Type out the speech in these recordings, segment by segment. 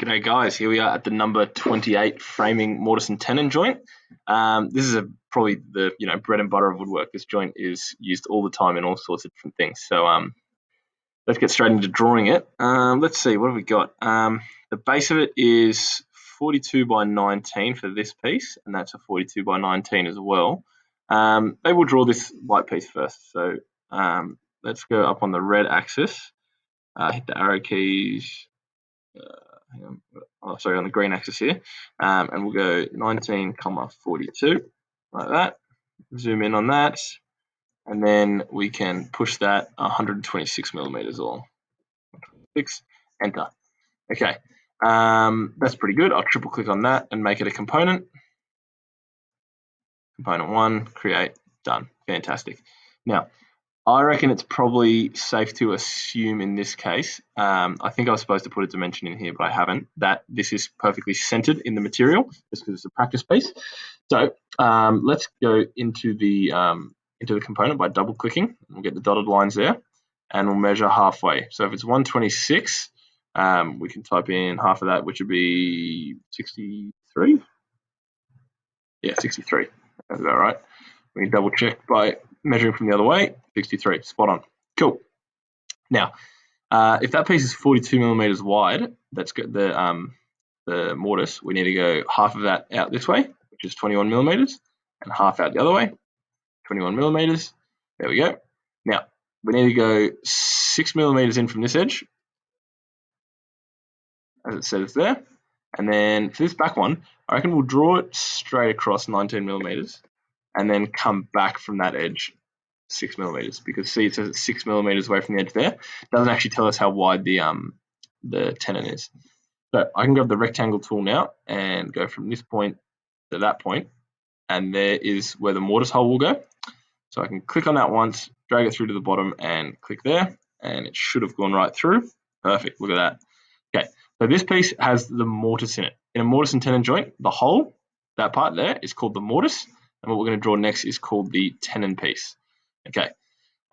G'day guys, here we are at the number 28 framing mortise and tenon joint. This is probably the bread and butter of woodwork. This joint is used all the time in all sorts of different things. So let's get straight into drawing it. Let's see, what have we got? The base of it is 42 by 19 for this piece, and that's a 42 by 19 as well. Maybe we'll draw this white piece first. So let's go up on the red axis, hit the arrow keys. On the green axis here, and we'll go 19, 42, like that. Zoom in on that, and then we can push that 126 millimeters long. 6, enter. Okay, that's pretty good. I'll triple click on that and make it a component. Component 1, create, done. Fantastic. Now, I reckon it's probably safe to assume in this case, I think I was supposed to put a dimension in here, but I haven't, that this is perfectly centered in the material, just because it's a practice piece. So let's go into the component by double clicking. We'll get the dotted lines there, and we'll measure halfway. So if it's 126, we can type in half of that, which would be 63. Yeah, 63. That's about right. We can double check by measuring from the other way. 63, spot on. Cool. Now, if that piece is 42 millimeters wide, that's good. The mortise, we need to go half of that out this way, which is 21 millimeters, and half out the other way, 21 millimeters. There we go. Now, we need to go 6 millimeters in from this edge, as it says there. And then for this back one, I reckon we'll draw it straight across 19 millimeters, and then come back from that edge 6 millimeters, because see, it says it's 6 millimeters away from the edge there. It doesn't actually tell us how wide the tenon is. So I can grab the rectangle tool now and go from this point to that point, and there is where the mortise hole will go. So I can click on that once, drag it through to the bottom, and click there, and it should have gone right through. Perfect, look at that. Okay, so this piece has the mortise in it. In a mortise and tenon joint, the hole, that part there, is called the mortise, and what we're going to draw next is called the tenon piece. Okay,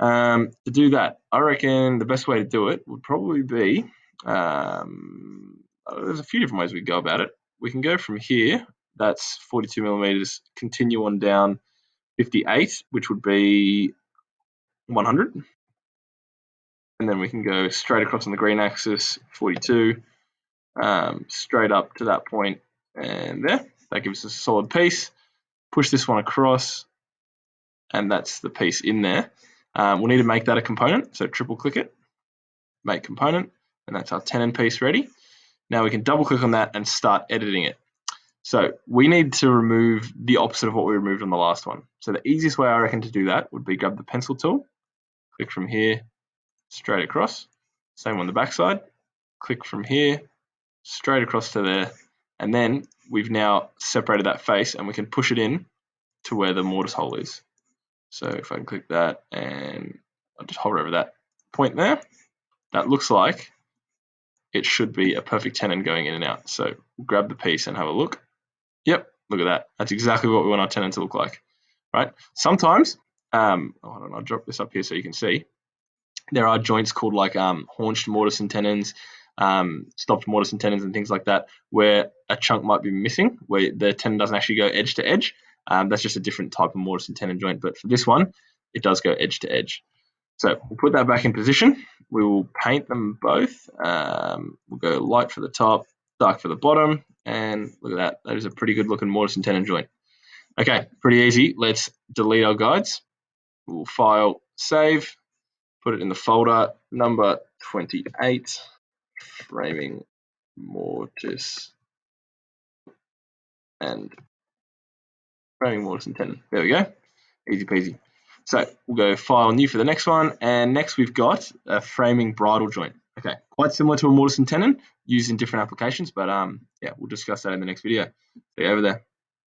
to do that, I reckon the best way to do it would probably be, there's a few different ways we can go about it. We can go from here, that's 42 millimeters, continue on down 58, which would be 100. And then we can go straight across on the green axis, 42, straight up to that point, and there. That gives us a solid piece. Push this one across, and that's the piece in there. We'll need to make that a component, so triple click it, make component, and that's our tenon piece ready. Now we can double click on that and start editing it. So we need to remove the opposite of what we removed on the last one. So the easiest way I reckon to do that would be grab the pencil tool, click from here, straight across, same on the back side, click from here, straight across to there, and then we've now separated that face and we can push it in to where the mortise hole is. So if I can click that and I'll just hover over that point there, that looks like it should be a perfect tenon going in and out. So grab the piece and have a look. Yep, look at that. That's exactly what we want our tenon to look like, right? Sometimes, hold on, I'll drop this up here so you can see. There are joints called like haunched mortise and tenons, stopped mortise and tenons and things like that, where a chunk might be missing, where the tenon doesn't actually go edge to edge. That's just a different type of mortise and tenon joint, but for this one, it does go edge to edge. So we'll put that back in position. We will paint them both. We'll go light for the top, dark for the bottom, and look at that. That is a pretty good looking mortise and tenon joint. Okay, pretty easy. Let's delete our guides. We'll file, save, put it in the folder, number 28, framing mortise and tenon. There we go, easy peasy. So we'll go file new for the next one, and next we've got a framing bridle joint. Okay, quite similar to a mortise and tenon, used in different applications, but yeah, we'll discuss that in the next video. See you over there.